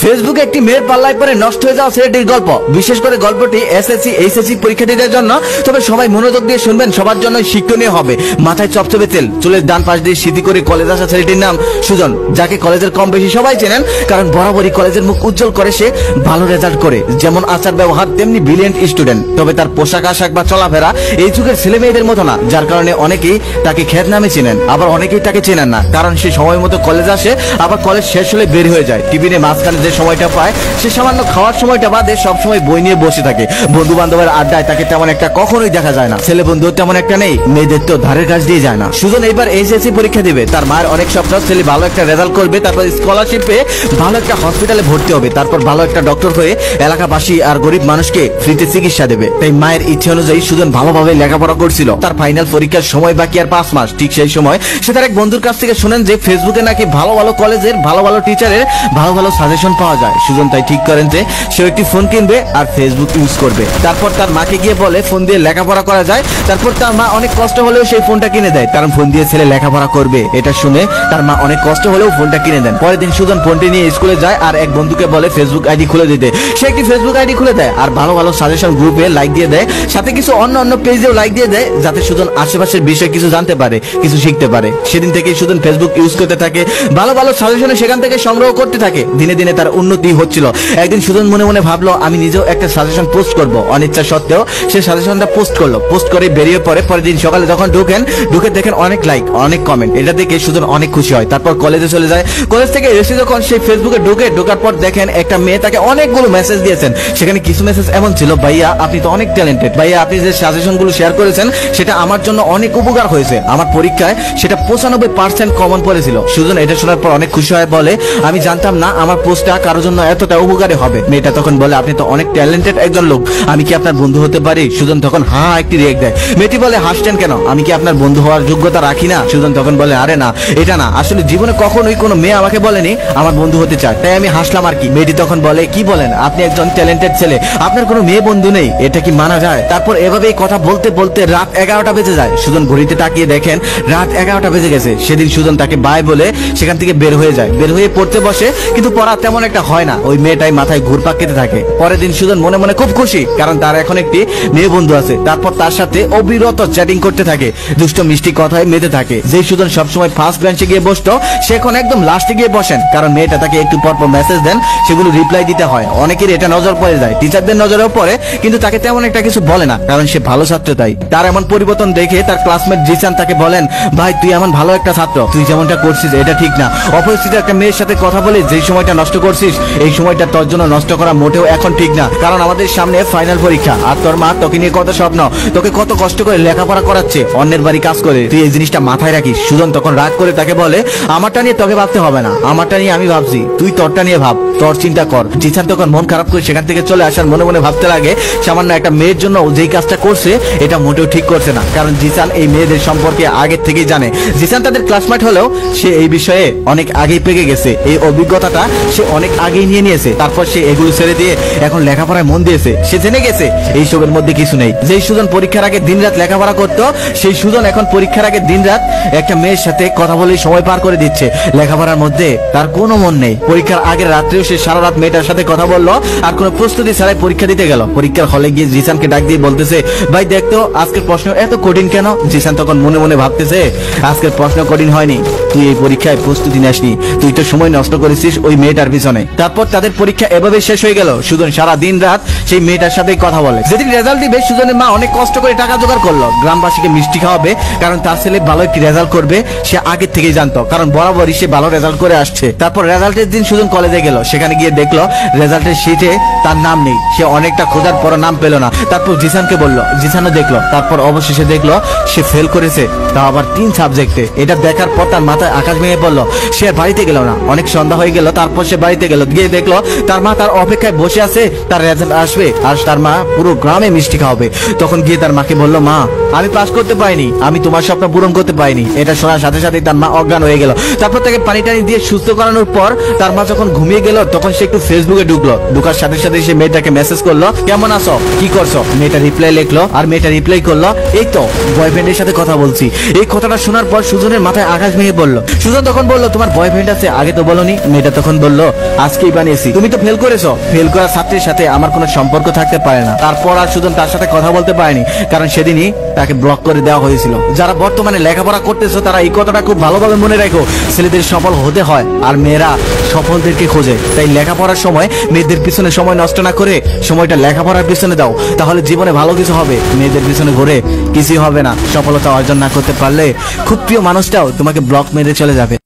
ফেসবুকে একটি মেয়ের পাল্লায় পরে নষ্ট হয়ে যাওয়া ছেলেটির গল্প। বিশেষ করে গল্পটি এসএসসি এইচএসসি পরীক্ষার্থীদের জন্য, তবে সবাই মনোযোগ দিয়ে শুনবেন, সবার জন্য শিক্ষণীয় হবে। মাথায় চপচপে তেল, চুলের ডান পাশ দিয়ে সিঁথি করে কলেজ আসা ছেলেটির নাম সুজন, যাকে কলেজের কম বেশি সবাই চেনেন, কারণ বরাবরই কলেজের মুখ উজ্জ্বল করে সে। ভালো রেজাল্ট করে, যেমন আচার ব্যবহার তেমনি ব্রিলিয়েন্ট স্টুডেন্ট। তবে তার পোশাক আশাক বা চলাফেরা এই যুগের ছেলে মেয়েদের মতো না, যার কারণে অনেকেই তাকে খ্যাত নামে চেনেন, আবার অনেকেই তাকে চেনেন না, কারণ সে সময় মতো কলেজ আসে, আবার কলেজ শেষ হলে বের হয়ে যায়। টিফিনে মাঝখানে যে সময়টা পায়, সে সামান্য খাওয়ার সময়টা বাদে সবসময় বই নিয়ে বসে থাকে। বন্ধু বান্ধবের আড্ডায় তাকে তেমন একটা কখনোই দেখা যায় না। ছেলে বন্ধু তেমন একটা নেই, মেয়েদের তো ধারের কাছ দিয়ে যায় না। সুজন এইবার এইচএসসি পরীক্ষা দিবে। তার মায়ের অনেক স্বপ্ন ছেলে ভালো একটা রেজাল্ট করবে, তারপর স্কলারশিপ পেয়ে ভালো একটা হসপিটালে ভর্তি হবে, তারপর ভালো একটা ডক্টর হয়ে এলাকাবাসী আর গরিব মানুষকে ফ্রিতে চিকিৎসা দেবে। তাই মায়ের ইচ্ছে অনুযায়ী সুজন ভালোভাবে লেখাপড়া করছিল। তার ফাইনাল পরীক্ষার সময় বাকি আর 5 মাস। ঠিক সেই সময় সে তার এক বন্ধুর কাছ থেকে শুনেন যে ফেসবুকে নাকি ভালো ভালো কলেজের ভালো ভালো টিচারের ভালো ভালো সাজেশন পাওয়া যায়। সুজন তাই ঠিক করেন যে সে একটি ফোন কিনবে আর ফেসবুক ইউজ করবে। তারপর তার মাকে গিয়ে বলে ফোন দিয়ে লেখাপড়া করা যায়। তারপর তার মা অনেক কষ্ট হলেও সেই ফোনটা কিনে দেয়, কারণ ফোন দিয়ে ছেলে লেখাপড়া করবে। এটা শুনে তার মা অনেক কষ্ট হলেও ফোনটা কিনে দেন। পরের দিন সুজন ফোনটি নিয়ে স্কুলে যায় আর এক বন্ধুকে বলে ফেসবুক আইডি খুলে দিতে। সে একটি ফেসবুক আইডি খুলে দেয় আর ভালো ভালো সাজেশন গ্রুপে লাইক দিয়ে দেয়, সাথে কিছু অন্য পেজেও লাইক দিয়ে দেয়, যাতে সুজন আশেপাশের বিষয়ে কিছু জানতে পারে, কিছু শিখতে পারে। সেদিন থেকে সুজন ফেসবুক ইউজ করতে থাকে, ভালো ভালো সাজেশন সেখান থেকে সংগ্রহ করতে থাকে। দিনে দিনে তার উন্নতি হচ্ছিল। একদিন সুজন মনে মনে ভাবলো আমি নিজেও একটা সাজেশন পোস্ট করব। অনিচ্ছা সত্ত্বেও সে সাজেশনটা পোস্ট করলো। পোস্ট করে বেরিয়ে পড়ে। পরের দিন সকালে যখন ঢুকে দেখেন অনেক লাইক, অনেক কমেন্ট। এটা দেখে সুজন অনেক খুশি হয়। তারপর কলেজে চলে যায়। কলেজ থেকে এসে যখন সেই ফেসবুকে ঢোকার পর দেখেন একটা মেয়ে তাকে অনেকগুলো মেসেজ দিয়েছেন। সেখানে কিছু মেসেজ এমন ছিল, ভাইয়া আপনি তো অনেক ট্যালেন্টেড, ভাইয়া আপনি যে সাজেশন গুলো শেয়ার করেছেন সেটা আমার জন্য অনেক উপকার হয়েছে, আমার পরীক্ষায় সেটা 95% কমন পড়েছিল। সুজন এটা শোনার পর অনেক খুশি হয়, বলে আমি জানতাম না আমার পোস্টটা কারোর জন্য এতটা উপকারী হবে। মেয়েটা তখন বলে আপনি তো অনেক ট্যালেন্টেড একজন লোক, আমি কি আপনার বন্ধু হতে পারি? সুজন তখন একটি রিয়েক্ট দেয়। মেয়েটি বলে হাসছেন কেন, আমি কি আপনার বন্ধু হওয়ার যোগ্যতা রাখি না? সুজন তখন বলে আরে না, এটা না, আসলে জীবনে কখনোই কোনো মেয়ে আমাকে বলেনি আমার বন্ধু হতে চায়, তাই আমি হাসলাম আর কি। মেয়েটি তখন বলে কি বলেন, আপনি একজন ট্যালেন্টেড ছেলে, আপনার কোনো মেয়ে বন্ধু নেই, এটা কি মানা যায়? তারপর এভাবেই কথা বলতে বলতে রাত 11টা বেজে যায়। সুজন ঘড়িতে তাকিয়ে দেখেন রাত 11টা বেজে গেছে। সেদিন সুজন তাকে বাই বলে সেখান থেকে বের হয়ে যায়। বের হয়ে পড়তে বসে, কিন্তু পড়া তেমন একটা হয় না। ওই মেয়েটাই মাথায় ঘুরপাক খেতে থাকে। পরের দিন সুজন মনে মনে খুব খুশি, কারণ তার এখন একটি মেয়ে বন্ধু আছে। তারপর তার সাথে অবিরত চ্যাটিং করতে থাকে, দুষ্ট মিষ্টি কথায় মেতে থাকে। যে সুজন সবসময় ফার্স্ট বেঞ্চে গিয়ে বসতো, সে এখন একদম লাস্টে গিয়ে বসেন, কারণ মেয়েটা তাকে একটু পরপর মেসেজ দেন, সেগুলো রিপ্লাই দিতে হয়। অনেকের এটা নজর পড়ে যায়, টিচারদের নজরেও পড়ে, কিন্তু তাকে তেমন একটা কিছু বলে না, কারণ সে ভালো ছাত্র। তাই তার এমন পরিবর্তন দেখে তার ক্লাসমেট জিসান তাকে বলেন, ভাই তুই এমন ভালো একটা ছাত্র, তুই যেমনটা করছিস এটা ঠিক না। অপরিচিত একটা মেয়ের সাথে কথা বলে যে সময়টা নষ্ট করছিস, এই সময়টা তোর জন্য নষ্ট করা মোটেও এখন ঠিক না, কারণ আমাদের সামনে ফাইনাল পরীক্ষা। আর তোর মা তোকে নিয়ে কত স্বপ্ন, তোকে কত কষ্ট করে লেখাপড়া করাচ্ছে, অন্যের বাড়ি কাজ করে, তুই এই জিনিসটা মাথায় রাখিস। সুজন তখন রাগ করে তাকে বলে আমারটা নিয়ে তোকে ভাবতে হবে না, আমারটা নিয়ে আমি ভাবছি, তুই তোরটা নিয়ে ভাব, তোর চিন্তা কর। জিসান তখন মন খারাপ করে সেখান থেকে চলে আসার মনে মনে ভাবতে লাগে সামান্য একটা মেয়ের জন্য যেই কাজটা করছে এটা মোটেও ঠিক করছে না, কারণ জিসান এই মেয়েদের সম্পর্কে আগে থেকেই জানে। জিসান তাদের ক্লাসমেট হলেও সে এই বিষয়ে অনেক আগেই পেকে গেছে, এই অভিজ্ঞতাটা সে অনেক আগেই নিয়ে নিয়েছে। তারপর সে এগুলো ছেড়ে দিয়ে এখন লেখাপড়ায় মন দিয়েছে। সে জেনে গেছে এই সবের মধ্যে কিছু নেই। যেই সুজন পরীক্ষার আগে দিনরাত লেখাপড়া করতো, সেই সুজন এখন পরীক্ষার আগে দিনরাত একটা মেয়ের সাথে কথা বলে সময় পার করে দিচ্ছে। লেখাপড়ার মধ্যে তার কোনো মন নেই। পরীক্ষার আগের রাত্রেও সে সারা রাত মেয়েটার সাথে কথা বললো আর কোনো প্রস্তুতি ছাড়াই পরীক্ষা দিতে গেল। পরীক্ষার হলে গিয়ে জিসানকে ডাক দিয়ে বলতেছে, ভাই দেখতো আজকের প্রশ্ন এত কঠিন কেন? জিসান তখন মনে মনে ভাবতেছে আজকের প্রশ্ন কঠিন হয়নি, তুই এই পরীক্ষায় প্রস্তুতি নেসনি, তুই তো সময় নষ্ট করেছিস ওই মেয়েটার পিছনে। তারপর তাদের পরীক্ষা এভাবে শেষ হয়ে গেল। সুজন সারা দিন রাত সেই মেয়েটার সাথে কথা বলে। যেদিন রেজাল্ট দিবে, সুজনের মা অনেক কষ্ট করে টাকা জোগাড় করলো, গ্রামবাসীকে মিষ্টি খাওয়াবে, কারণ তার ছেলে ভালো একটি রেজাল্ট করবে সে আগে থেকেই জানতো, কারণ বরাবরই সে ভালো রেজাল্ট করে আসছে। তারপর রেজাল্টের দিন সুজন কলেজে গেল। সেখানে গিয়ে দেখলো রেজাল্টের শিটে তার নাম নেই। সে অনেকটা খোঁজার পর নাম পেল না। তারপর জিসানকে বললো, জিসানও দেখলো। তারপর অবশেষে দেখলো সে ফেল করেছে, তাও আবার 3 সাবজেক্টে। এটা দেখার পর তার মাথায় আকাশ ভেঙে পড়লো। সে আর বাড়িতে গেল না, অনেক সন্ধ্যা হয়ে গেল। তারপর সে বাড়িতে গেল, গিয়ে দেখলো তার মা তার অপেক্ষায় বসে আছে, তার রেজাল্ট আসবে আর তার মা পুরো গ্রামে মিষ্টি খাওয়াবে। তখন গিয়ে তার মাকে বললো, মা আমি পাস করতে পারিনি, আমি তোমার স্বপ্ন পূরণ করতে পারিনি। এটা শোনার সাথে সাথে তার মা অজ্ঞান হয়ে গেল। তারপর তাকে পানি টানি দিয়ে সুস্থ করানোর পর তার মা যখন ঘুমিয়ে গেল, তখন সে একটু ফেসবুকে ঢুকলো। ঢুকার সাথে সাথে সে মেয়েটাকে মেসেজ করলো, কেমন আছো, কি করছো? মেয়েটা রিপ্লাই লিখলো আর মেয়েটা রিপ্লাই করলো, এই তো বয়ফ্রেন্ডের সাথে কথা বলছি। এই কথাটা শোনার পর সুজনের মাথায় আকাশ ভেঙে পড়লো। বললো। সুজন তখন বললো তোমার বয়ফ্রেন্ড আছে, আগে তো বলনি। মেয়েটা তখন বললো আজকেই বানিয়েছি। তুমি তো ফেল করেছো, ফেল করা ছাত্রীর সাথে আমার কোনো সম্পর্ক থাকতে পারে না। তারপর আর সুজন তার সাথে কথা বলতে পারেনি, কারণ সেদিনই তাকে ব্লক করে দেওয়া হয়েছিল। যারা বর্তমানে লেখাপড়া করতেছো তারা এই কথাটা খুব ভালোভাবে মনে রাখো, ছেলেদের সফল হতে হয় আর মেয়েরা সফলদেরকে খোঁজে। তাই লেখাপড়ার সময় মেয়েদের পিছনে সময় নষ্ট না করে সময়টা লেখাপড়ার পিছনে দাও, তাহলে জীবনে ভালো কিছু হবে। মেয়েদের পিছনে ঘুরে কিছুই হবে না। সফলতা অর্জন না করতে পারলে খুব প্রিয় মানুষটাও তোমাকে ব্লক মেরে চলে যাবে।